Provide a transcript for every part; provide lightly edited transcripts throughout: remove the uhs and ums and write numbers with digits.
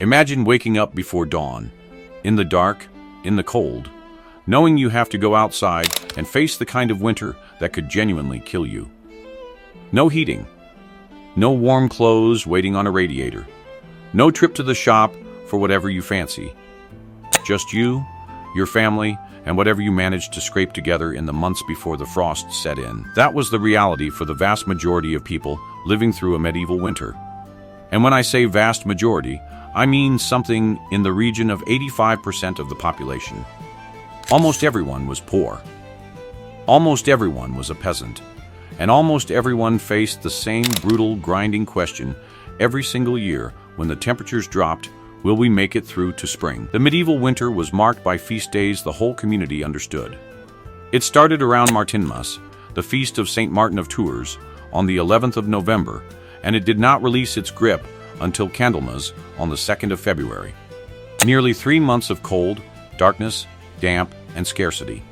Imagine waking up before dawn, in the dark, in the cold, knowing you have to go outside and face the kind of winter that could genuinely kill you. No heating, no warm clothes waiting on a radiator, no trip to the shop for whatever you fancy. Just you, your family, and whatever you managed to scrape together in the months before the frost set in. That was the reality for the vast majority of people living through a medieval winter. And when I say vast majority, I mean something in the region of 85% of the population. Almost everyone was poor. Almost everyone was a peasant. And almost everyone faced the same brutal, grinding question every single year when the temperatures dropped: will we make it through to spring? The medieval winter was marked by feast days the whole community understood. It started around Martinmas, the feast of St. Martin of Tours, on the 11th of November, and it did not release its grip until Candlemas on the 2nd of February. Nearly 3 months of cold, darkness, damp, and scarcity.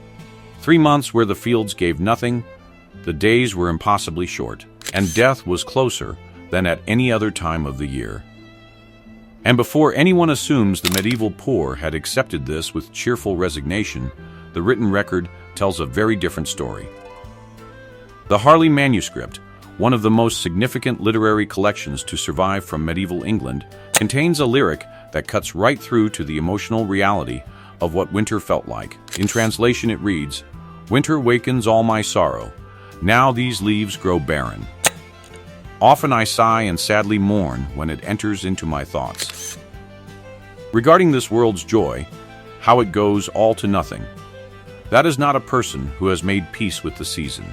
3 months where the fields gave nothing, the days were impossibly short, and death was closer than at any other time of the year. And before anyone assumes the medieval poor had accepted this with cheerful resignation, the written record tells a very different story. The Harley manuscript, one of the most significant literary collections to survive from medieval England, contains a lyric that cuts right through to the emotional reality of what winter felt like. In translation it reads, "Winter wakens all my sorrow. Now these leaves grow barren. Often I sigh and sadly mourn when it enters into my thoughts." Regarding this world's joy, how it goes all to nothing. That is not a person who has made peace with the season.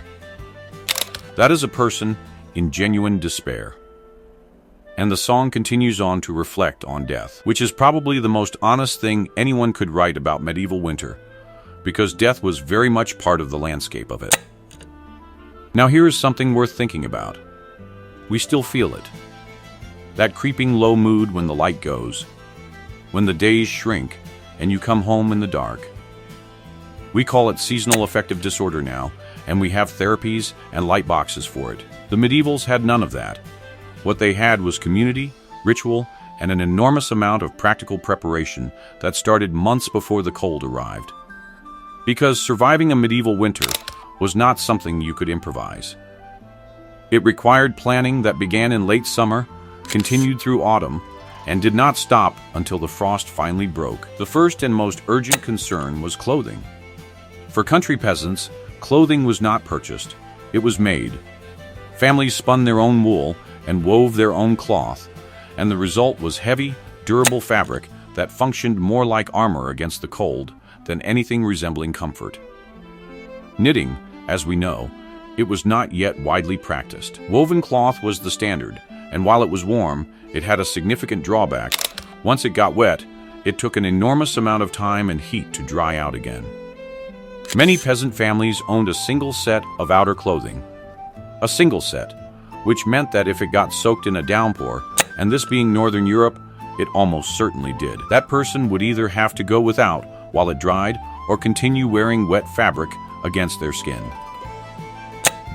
That is a person in genuine despair. And the song continues on to reflect on death, which is probably the most honest thing anyone could write about medieval winter, because death was very much part of the landscape of it. Now here is something worth thinking about. We still feel it. That creeping low mood when the light goes, when the days shrink and you come home in the dark. We call it seasonal affective disorder now, and we have therapies and light boxes for it. The medievals had none of that. What they had was community, ritual, and an enormous amount of practical preparation that started months before the cold arrived. Because surviving a medieval winter was not something you could improvise. It required planning that began in late summer, continued through autumn, and did not stop until the frost finally broke. The first and most urgent concern was clothing. For country peasants, clothing was not purchased, it was made. Families spun their own wool and wove their own cloth, and the result was heavy, durable fabric that functioned more like armor against the cold than anything resembling comfort. Knitting, as we know, it was not yet widely practiced. Woven cloth was the standard, and while it was warm, it had a significant drawback. Once it got wet, it took an enormous amount of time and heat to dry out again. Many peasant families owned a single set of outer clothing. A single set, which meant that if it got soaked in a downpour, and this being Northern Europe, it almost certainly did, that person would either have to go without while it dried or continue wearing wet fabric against their skin.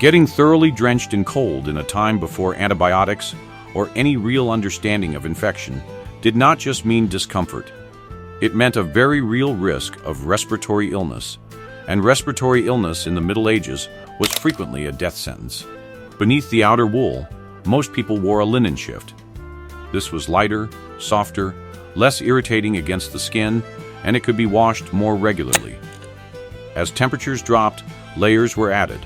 Getting thoroughly drenched in cold in a time before antibiotics or any real understanding of infection did not just mean discomfort. It meant a very real risk of respiratory illness, and respiratory illness in the Middle Ages was frequently a death sentence. Beneath the outer wool, most people wore a linen shift. This was lighter, softer, less irritating against the skin, and it could be washed more regularly. As temperatures dropped, layers were added.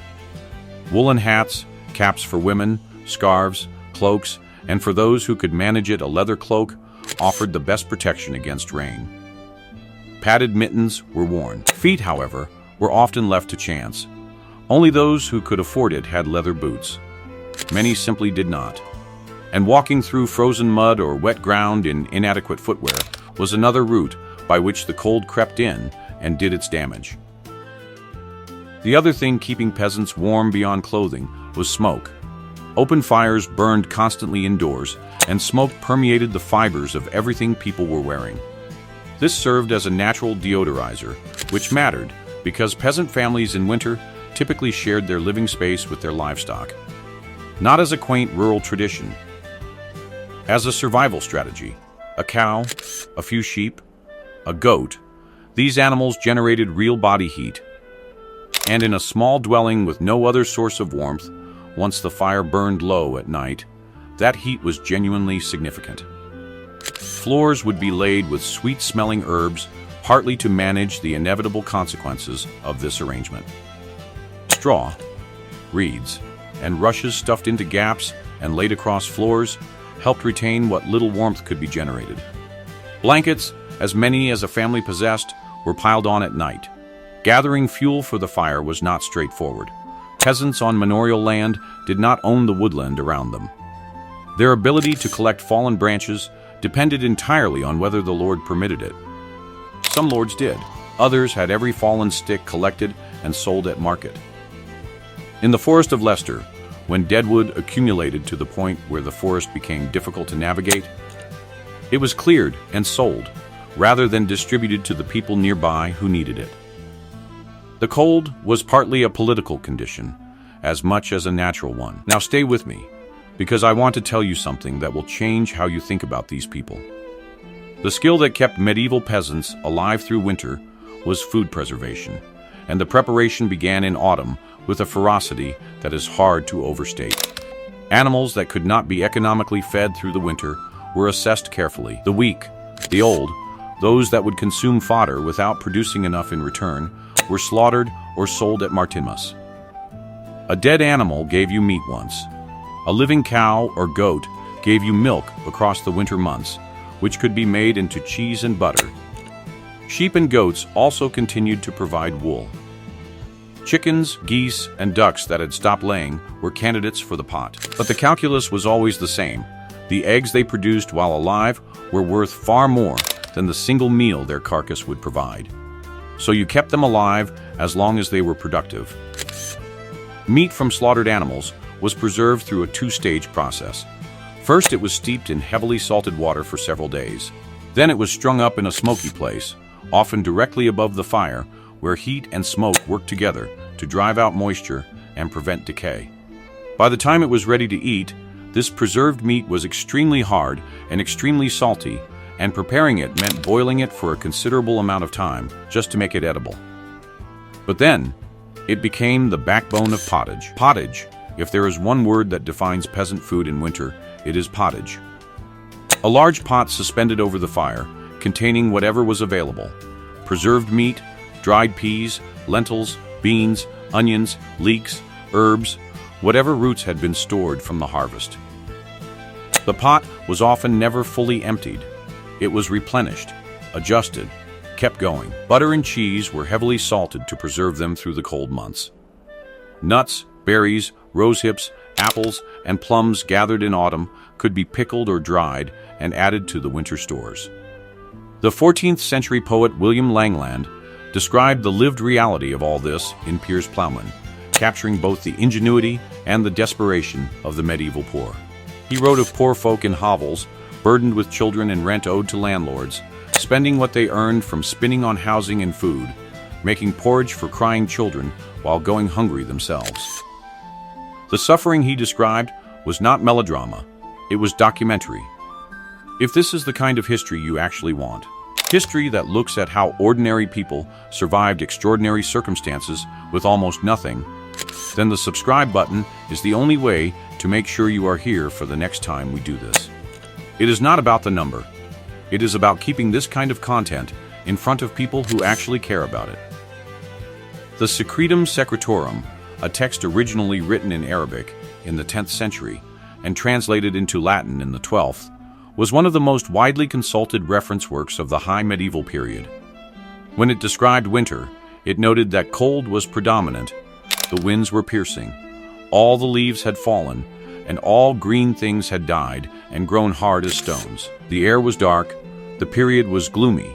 Woolen hats, caps for women, scarves, cloaks, and for those who could manage it, a leather cloak offered the best protection against rain. Padded mittens were worn. Feet, however, were often left to chance. Only those who could afford it had leather boots. Many simply did not. And walking through frozen mud or wet ground in inadequate footwear was another route by which the cold crept in and did its damage. The other thing keeping peasants warm beyond clothing was smoke. Open fires burned constantly indoors, and smoke permeated the fibers of everything people were wearing. This served as a natural deodorizer, which mattered because peasant families in winter typically shared their living space with their livestock. Not as a quaint rural tradition, as a survival strategy. a cow, a few sheep, a goat. These animals generated real body heat. And in a small dwelling with no other source of warmth, once the fire burned low at night, that heat was genuinely significant. Floors would be laid with sweet-smelling herbs, partly to manage the inevitable consequences of this arrangement. Straw, reeds, and rushes stuffed into gaps and laid across floors helped retain what little warmth could be generated. Blankets, as many as a family possessed, were piled on at night. Gathering fuel for the fire was not straightforward. Peasants on manorial land did not own the woodland around them. Their ability to collect fallen branches depended entirely on whether the Lord permitted it. Some lords did. Others had every fallen stick collected and sold at market. In the forest of Leicester, when deadwood accumulated to the point where the forest became difficult to navigate, it was cleared and sold, rather than distributed to the people nearby who needed it. The cold was partly a political condition, as much as a natural one. Now stay with me, because I want to tell you something that will change how you think about these people. The skill that kept medieval peasants alive through winter was food preservation, and the preparation began in autumn with a ferocity that is hard to overstate. Animals that could not be economically fed through the winter were assessed carefully. The weak, the old, those that would consume fodder without producing enough in return, were slaughtered or sold at Martinmas. A dead animal gave you meat once. A living cow or goat gave you milk across the winter months, which could be made into cheese and butter. Sheep and goats also continued to provide wool. Chickens, geese, and ducks that had stopped laying were candidates for the pot. But the calculus was always the same. The eggs they produced while alive were worth far more than the single meal their carcass would provide. So you kept them alive as long as they were productive. Meat from slaughtered animals was preserved through a two-stage process. First, it was steeped in heavily salted water for several days. Then it was strung up in a smoky place, often directly above the fire, where heat and smoke worked together to drive out moisture and prevent decay. By the time it was ready to eat, this preserved meat was extremely hard and extremely salty, and preparing it meant boiling it for a considerable amount of time just to make it edible. But then, it became the backbone of pottage. Pottage, if there is one word that defines peasant food in winter, it is pottage. A large pot suspended over the fire, containing whatever was available: preserved meat, dried peas, lentils, beans, onions, leeks, herbs, whatever roots had been stored from the harvest. The pot was often never fully emptied. It was replenished, adjusted, kept going. Butter and cheese were heavily salted to preserve them through the cold months. Nuts, berries, rosehips, apples, and plums gathered in autumn could be pickled or dried and added to the winter stores. The 14th century poet William Langland described the lived reality of all this in Piers Plowman, capturing both the ingenuity and the desperation of the medieval poor. He wrote of poor folk in hovels, burdened with children and rent owed to landlords, spending what they earned from spinning on housing and food, making porridge for crying children while going hungry themselves. The suffering he described was not melodrama, it was documentary. If this is the kind of history you actually want, history that looks at how ordinary people survived extraordinary circumstances with almost nothing, then the subscribe button is the only way to make sure you are here for the next time we do this. It is not about the number. It is about keeping this kind of content in front of people who actually care about it. The Secretum Secretorum, a text originally written in Arabic in the 10th century and translated into Latin in the 12th, was one of the most widely consulted reference works of the high medieval period. When it described winter, it noted that cold was predominant, the winds were piercing, all the leaves had fallen, and all green things had died and grown hard as stones. The air was dark, the period was gloomy.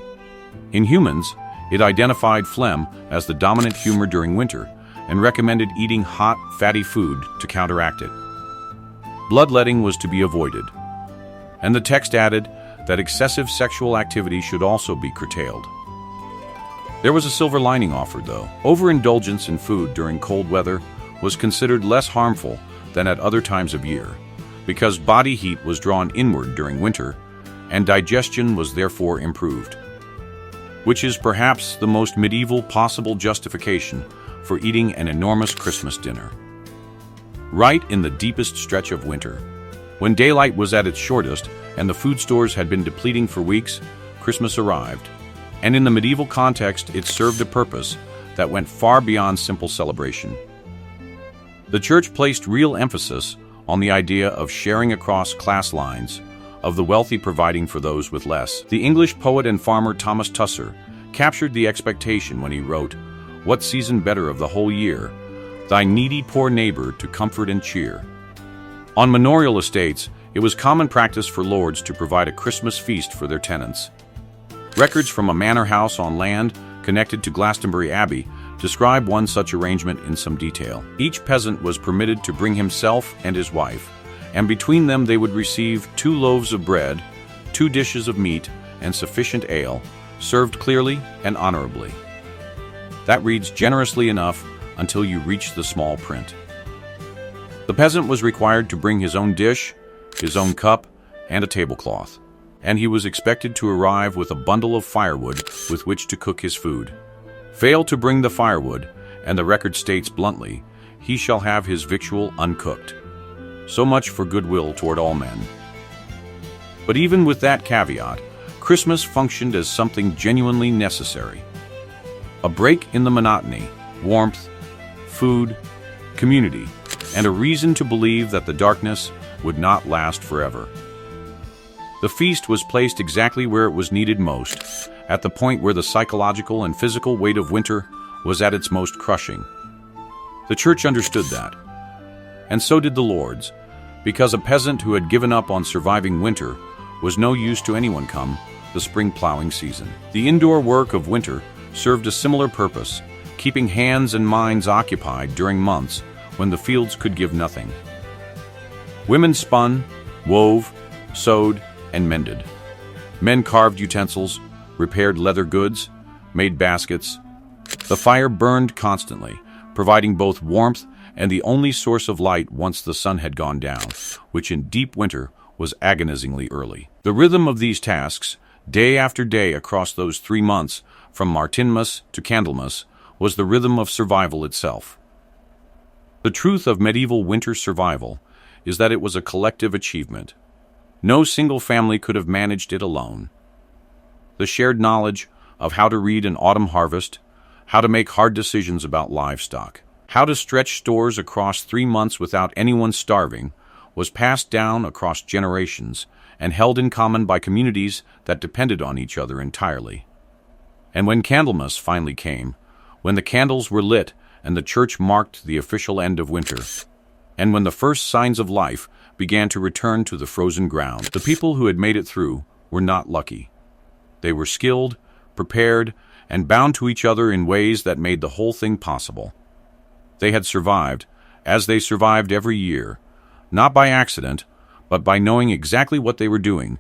In humans, it identified phlegm as the dominant humor during winter and recommended eating hot, fatty food to counteract it. Bloodletting was to be avoided. And the text added that excessive sexual activity should also be curtailed. There was a silver lining offered, though. Overindulgence in food during cold weather was considered less harmful than at other times of year, because body heat was drawn inward during winter, and digestion was therefore improved, which is perhaps the most medieval possible justification for eating an enormous Christmas dinner. Right in the deepest stretch of winter, when daylight was at its shortest and the food stores had been depleting for weeks, Christmas arrived. And in the medieval context, it served a purpose that went far beyond simple celebration. The church placed real emphasis on the idea of sharing across class lines, of the wealthy providing for those with less. The English poet and farmer Thomas Tusser captured the expectation when he wrote, "What season better of the whole year, thy needy poor neighbor to comfort and cheer." On manorial estates, it was common practice for lords to provide a Christmas feast for their tenants. Records from a manor house on land connected to Glastonbury Abbey describe one such arrangement in some detail. Each peasant was permitted to bring himself and his wife, and between them they would receive 2 loaves of bread, 2 dishes of meat, and sufficient ale, served clearly and honorably. That reads generously enough until you reach the small print. The peasant was required to bring his own dish, his own cup, and a tablecloth, and he was expected to arrive with a bundle of firewood with which to cook his food. Fail to bring the firewood, and the record states bluntly, he shall have his victual uncooked. So much for goodwill toward all men. But even with that caveat, Christmas functioned as something genuinely necessary. A break in the monotony, warmth, food, community, and a reason to believe that the darkness would not last forever. The feast was placed exactly where it was needed most, at the point where the psychological and physical weight of winter was at its most crushing. The church understood that, and so did the lords, because a peasant who had given up on surviving winter was no use to anyone come the spring plowing season. The indoor work of winter served a similar purpose, keeping hands and minds occupied during months when the fields could give nothing. Women spun, wove, sewed, and mended. Men carved utensils, repaired leather goods, made baskets. The fire burned constantly, providing both warmth and the only source of light once the sun had gone down, which in deep winter was agonizingly early. The rhythm of these tasks, day after day across those 3 months, from Martinmas to Candlemas, was the rhythm of survival itself. The truth of medieval winter survival is that it was a collective achievement. No single family could have managed it alone. The shared knowledge of how to read an autumn harvest, how to make hard decisions about livestock, how to stretch stores across 3 months without anyone starving, was passed down across generations and held in common by communities that depended on each other entirely. And when Candlemas finally came, when the candles were lit and the church marked the official end of winter, and when the first signs of life began to return to the frozen ground, the people who had made it through were not lucky. They were skilled, prepared, and bound to each other in ways that made the whole thing possible. They had survived, as they survived every year, not by accident, but by knowing exactly what they were doing